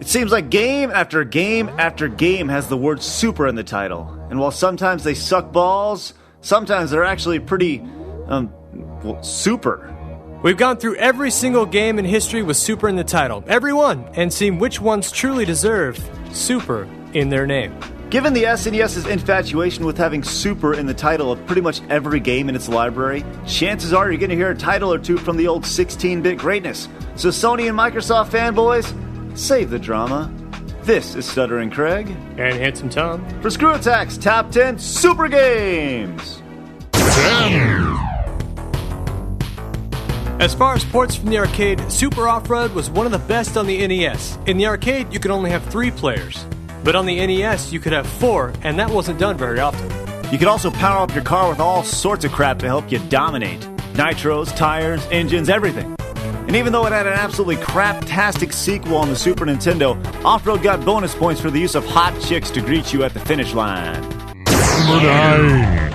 seems like game after game after game has the word super in the title. And while sometimes they suck balls, sometimes they're actually pretty, super. We've gone through every single game in history with super in the title, every one, and seen which ones truly deserve super in their name. Given the SNES's infatuation with having super in the title of pretty much every game in its library, chances are you're going to hear a title or two from the old 16-bit greatness. So Sony and Microsoft fanboys, save the drama. This is Stuttering Craig. And Handsome Tom. For Screwattack's Top 10 Super Games. 10. As far as ports from the arcade, Super Off-Road was one of the best on the NES. In the arcade, you could only have 3 players. But on the NES, you could have 4, and that wasn't done very often. You could also power up your car with all sorts of crap to help you dominate. Nitros, tires, engines, everything. And even though it had an absolutely craptastic sequel on the Super Nintendo, Off-Road got bonus points for the use of hot chicks to greet you at the finish line. Number 9.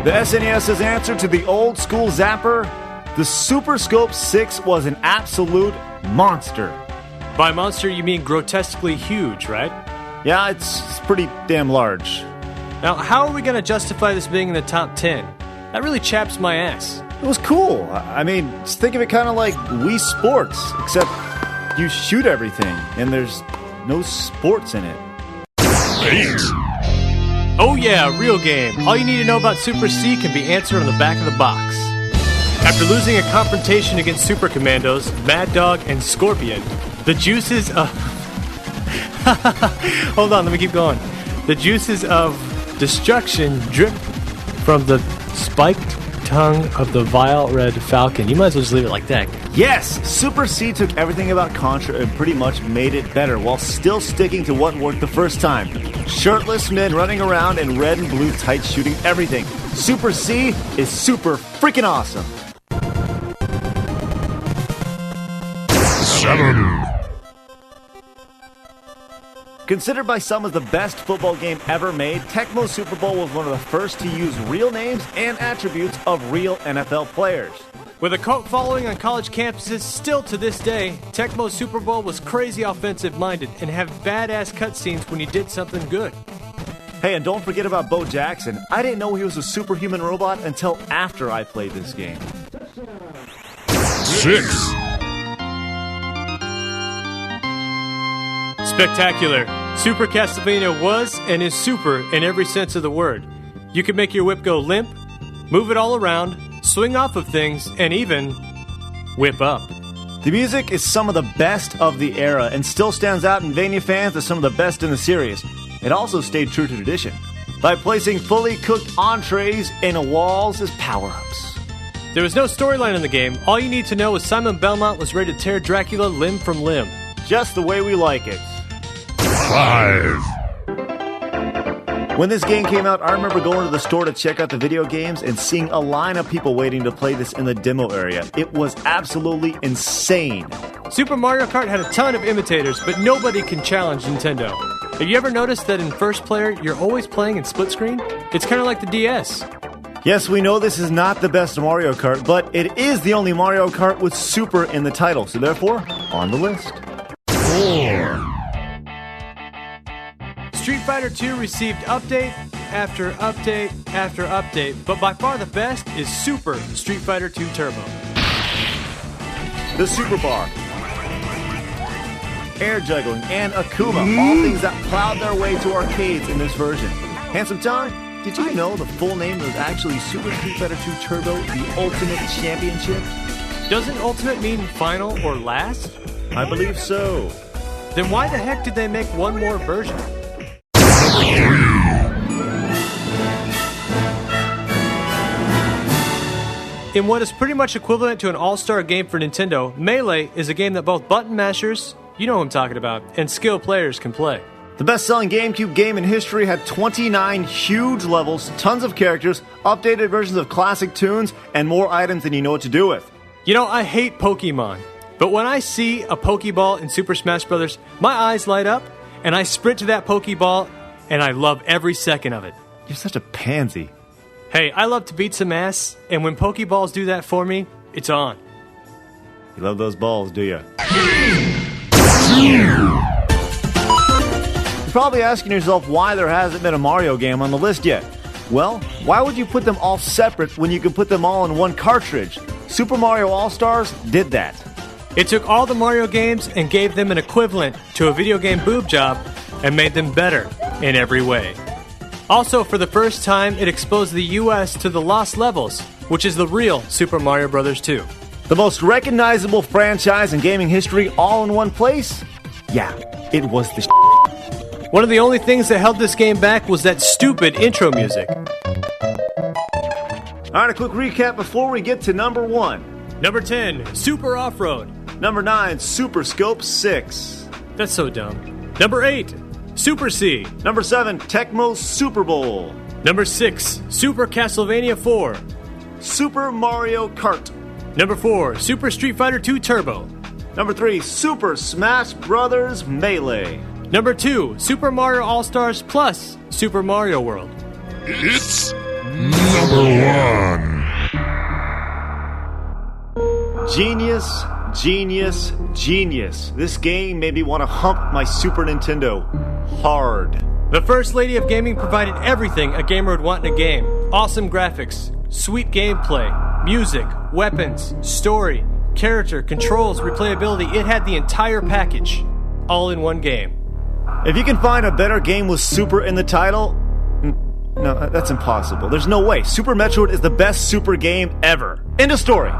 The SNES's answer to the old school zapper, the Super Scope 6 was an absolute monster. By monster, you mean grotesquely huge, right? Yeah, it's pretty damn large. Now, how are we going to justify this being in the top 10? That really chaps my ass. It was cool. I mean, just think of it kind of like Wii Sports, except you shoot everything, and there's no sports in it. 8. Oh yeah, real game. All you need to know about Super C can be answered on the back of the box. After losing a confrontation against Super Commandos, Mad Dog, and Scorpion, the juices of... Hold on, let me keep going. The juices of destruction drip from the spiked tongue of the vile red falcon. You might as well just leave it like that. Yes! Super C took everything about Contra and pretty much made it better while still sticking to what worked the first time. Shirtless men running around and red and blue tights shooting everything. Super C is super freaking awesome. 7. Considered by some as the best football game ever made, Tecmo Super Bowl was one of the first to use real names and attributes of real NFL players. With a cult following on college campuses still to this day, Tecmo Super Bowl was crazy offensive-minded and have badass cutscenes when you did something good. Hey, and don't forget about Bo Jackson. I didn't know he was a superhuman robot until after I played this game. 6. Spectacular. Super Castlevania was and is super in every sense of the word. You can make your whip go limp, move it all around, swing off of things, and even whip up. The music is some of the best of the era and still stands out in Vania fans as some of the best in the series. It also stayed true to tradition by placing fully cooked entrees in walls as power-ups. There was no storyline in the game. All you need to know is Simon Belmont was ready to tear Dracula limb from limb. Just the way we like it. 5. When this game came out, I remember going to the store to check out the video games and seeing a line of people waiting to play this in the demo area. It was absolutely insane. Super Mario Kart had a ton of imitators, but nobody can challenge Nintendo. Have you ever noticed that in first player, you're always playing in split screen? It's kind of like the DS. Yes, we know this is not the best Mario Kart, but it is the only Mario Kart with Super in the title, so therefore, on the list. 4. Street Fighter II received update after update after update, but by far the best is Super Street Fighter II Turbo. The Super Bar, air juggling, and Akuma, all things that plowed their way to arcades in this version. Handsome Tom, did you know the full name was actually Super Street Fighter II Turbo, the Ultimate Championship? Doesn't Ultimate mean final or last? I believe so. Then why the heck did they make one more version? In what is pretty much equivalent to an all-star game for Nintendo, Melee is a game that both button mashers, you know what I'm talking about, and skilled players can play. The best-selling GameCube game in history had 29 huge levels, tons of characters, updated versions of classic tunes, and more items than you know what to do with. You know, I hate Pokemon, but when I see a Pokeball in Super Smash Bros., my eyes light up, and I sprint to that Pokeball, and I love every second of it. You're such a pansy. Hey, I love to beat some ass, and when Pokeballs do that for me, it's on. You love those balls, do you? 2. You're probably asking yourself why there hasn't been a Mario game on the list yet. Well, why would you put them all separate when you can put them all in one cartridge? Super Mario All-Stars did that. It took all the Mario games and gave them an equivalent to a video game boob job and made them better in every way. Also, for the first time, it exposed the US to the Lost Levels, which is the real Super Mario Bros. 2. The most recognizable franchise in gaming history all in one place? Yeah, it was the One of the only things that held this game back was that stupid intro music. Alright, a quick recap before we get to number 1. Number 10, Super Off-Road. Number 9, Super Scope 6. That's so dumb. Number 8, Super C. Number 7, Tecmo Super Bowl. Number 6, Super Castlevania 4. Super Mario Kart. Number 4, Super Street Fighter 2 Turbo. Number 3, Super Smash Bros. Melee. Number 2, Super Mario All-Stars Plus Super Mario World. It's number 1. Genius, genius, genius. This game made me want to hump my Super Nintendo hard. The First Lady of Gaming provided everything a gamer would want in a game. Awesome graphics, sweet gameplay, music, weapons, story, character, controls, replayability. It had the entire package, all in one game. If you can find a better game with Super in the title, no, that's impossible. There's no way. Super Metroid is the best Super game ever. End of story.